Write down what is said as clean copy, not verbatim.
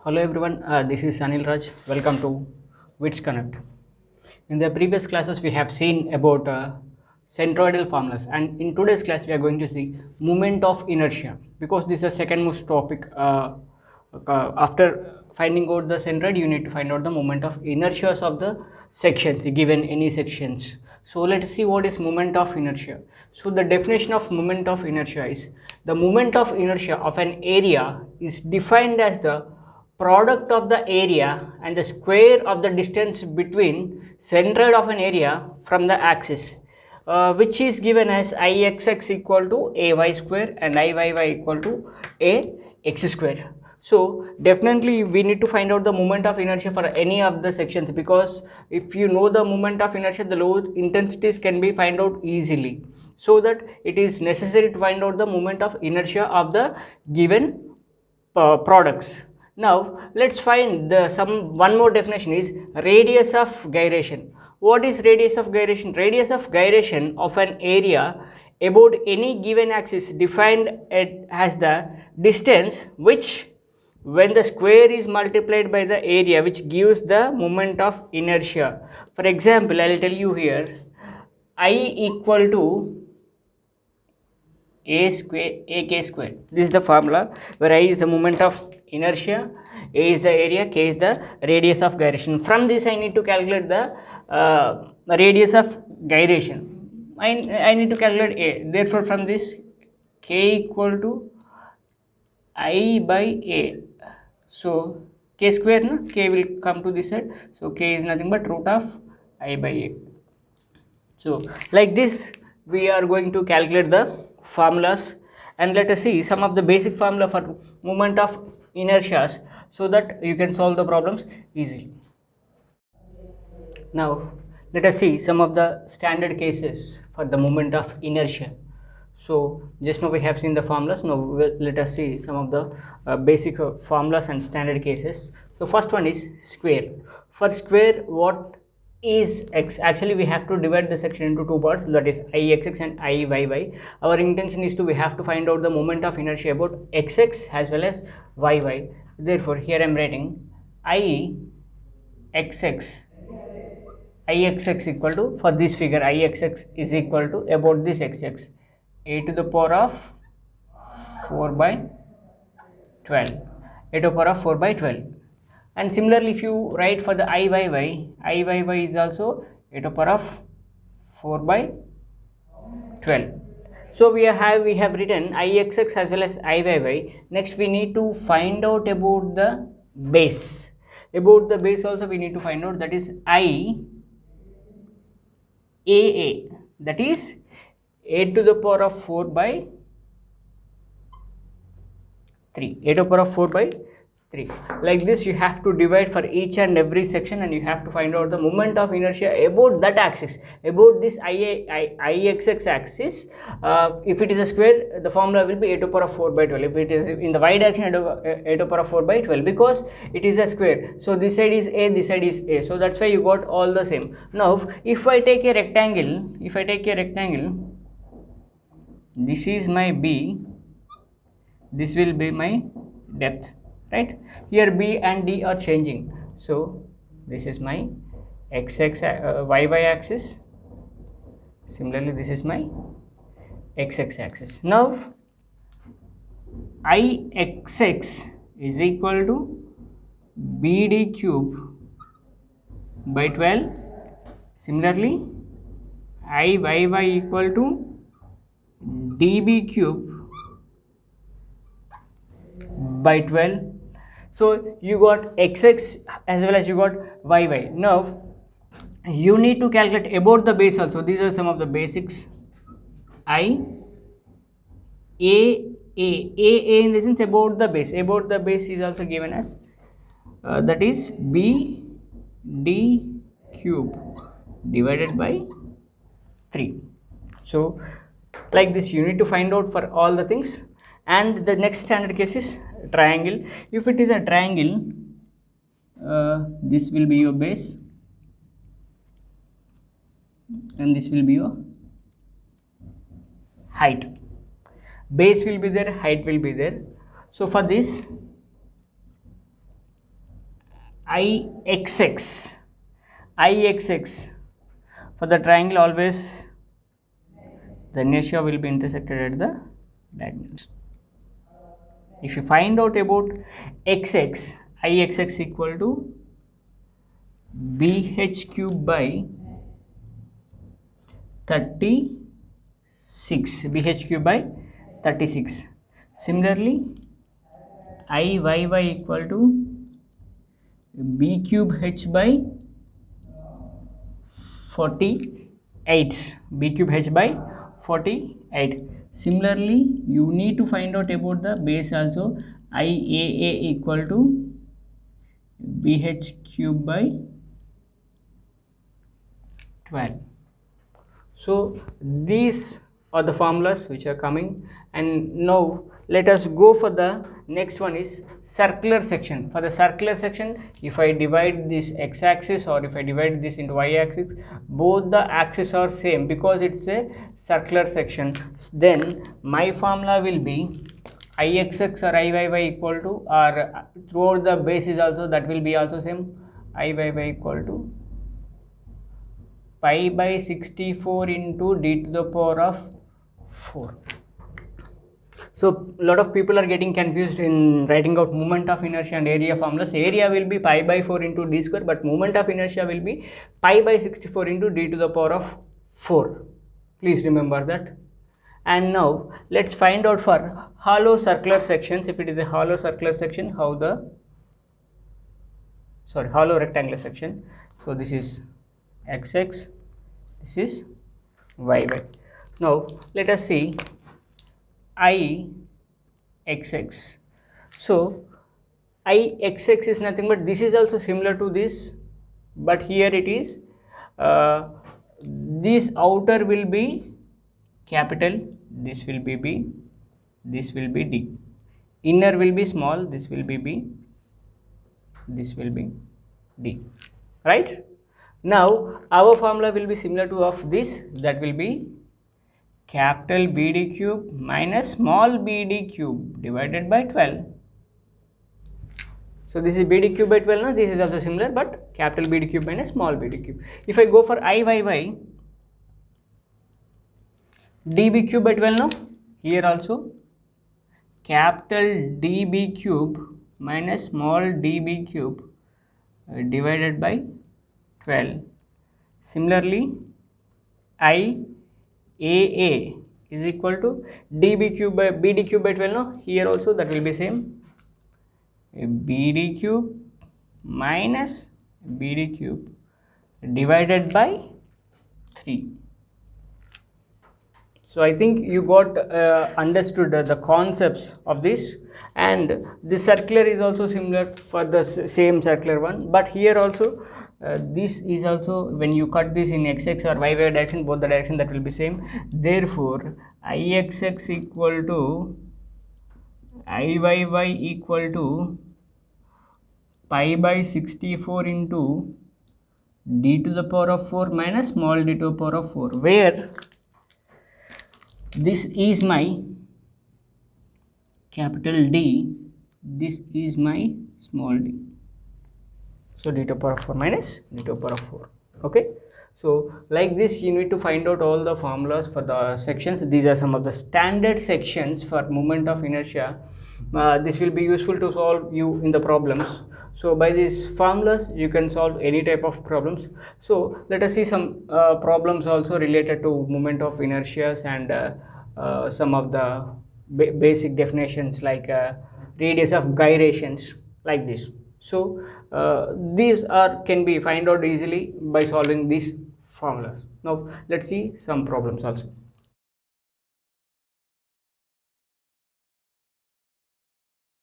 Hello everyone, this is Anil Raj. Welcome to WITS Connect. In the previous classes, we have seen about centroidal formulas, and in today's class, we are going to see moment of inertia because this is the second most topic. After finding out the centroid, you need to find out the moment of inertia of the sections given any sections. So let's see what is moment of inertia. So the definition of moment of inertia is the moment of inertia of an area is defined as the product of the area and the square of the distance between centroid of an area from the axis, which is given as ixx equal to ay square and iyy equal to ax square. So definitely we need to find out the moment of inertia for any of the sections, because if you know the moment of inertia, the load intensities can be find out easily. So that it is necessary to find out the moment of inertia of the given products. Now let's find the one more definition is radius of gyration. What is radius of gyration? Radius of gyration of an area about any given axis defined as the distance which, when the square is multiplied by the area, which gives the moment of inertia. For example, I will tell you here, I equal to a square ak square. This is the formula where I is the moment of inertia, a is the area, k is the radius of gyration. From this I need to calculate the radius of gyration. I need to calculate a. Therefore from this, k equal to I by a. So k square, no? K will come to this side, so k is nothing but root of I by a. So like this we are going to calculate the formulas, and let us see some of the basic formula for moment of inertias so that you can solve the problems easily. Now let us see some of the standard cases for the moment of inertia. So just now we have seen the formulas. Now let us see some of the basic formulas and standard cases. So first one is square. For square, what is x? Actually we have to divide the section into two parts, that is ixx and iyy. Our intention is to we have to find out the moment of inertia about xx as well as yy. Therefore here I am writing ixx equal to, for this figure ixx is equal to about this xx, a to the power of 4 by 12, a to the power of 4 by 12. And similarly if you write for the iyy is also a to the power of 4 by 12. So we have written ixx as well as iyy. Next we need to find out about the base. About the base also we need to find out, that is iaa, that is a to the power of 4 by 3, a to the power of 4 by 3. Like this you have to divide for each and every section, and you have to find out the moment of inertia about that axis, about this ixx axis. If it is a square, the formula will be a to the power of 4 by 12. If it is in the y direction, a to the power of 4 by 12, because it is a square. So this side is a, this side is a, so that's why you got all the same. Now if I take a rectangle, this is my b, this will be my depth, right? Here b and d are changing, so this is my yy axis, similarly this is my xx axis. Now ixx is equal to bd cube by 12, similarly iyy equal to db cube by 12. So you got xx as well as you got yy. Now you need to calculate about the base also. These are some of the basics. I a in the sense about the base. About the base is also given as that is b d cube divided by 3. So like this you need to find out for all the things. And the next standard case is triangle. If it is a triangle, this will be your base and this will be your height. Base will be there, height will be there. So for this, Ixx for the triangle, always the inertia will be intersected at the diagonals. If you find out about xx, Ixx equal to bh cube by 36, bh cube by 36. Similarly, Iyy equal to b cube h by 48, b cube h by 48. Similarly, you need to find out about the base also. Iaa equal to bh cube by 12. So these are the formulas which are coming, and now let us go for the next one is circular section. For the circular section, if I divide this x-axis or if I divide this into y-axis, both the axes are same because it's a circular section. Then my formula will be Ixx or Iyy equal to, or throughout the bases also that will be also same, Iyy equal to pi by 64 into d to the power of 4. So a lot of people are getting confused in writing out moment of inertia and area formulas. Area will be pi by 4 into d square, but moment of inertia will be pi by 64 into d to the power of 4. Please remember that. And now let's find out for hollow circular sections. If it is a hollow circular section, hollow rectangular section. So this is xx, this is yy. Now let us see Ixx. So Ixx is nothing but this is also similar to this, but here it is this outer will be capital, this will be b, this will be d, inner will be small, this will be b, this will be d, right? Now our formula will be similar to of this, that will be capital BD cube minus small bd cube divided by 12. So this is BD cube by 12 now, this is also similar, but capital BD cube minus small bd cube. If I go for Iyy, db cube by 12 now, here also capital db cube minus small db cube divided by 12. Similarly, Iaa is equal to db cube by bd cube by 12 now, here also that will be same, bd cube minus bd cube divided by 3. So I think you got understood the concepts of this, and the circular is also similar for the same circular one, but here also this is also, when you cut this in xx or yy direction, both the direction that will be same. Therefore Ixx equal to Iyy equal to pi by 64 into d to the power of 4 minus small d to the power of 4, where this is my capital D, this is my small d. So d to the power of 4 minus d to the power of 4. Okay. So like this you need to find out all the formulas for the sections. These are some of the standard sections for moment of inertia. This will be useful to solve you in the problems. So by these formulas you can solve any type of problems. So let us see some problems also related to moment of inertia and some of the basic definitions like radius of gyrations, like this. So these can be find out easily by solving these formulas. Now let's see some problems also.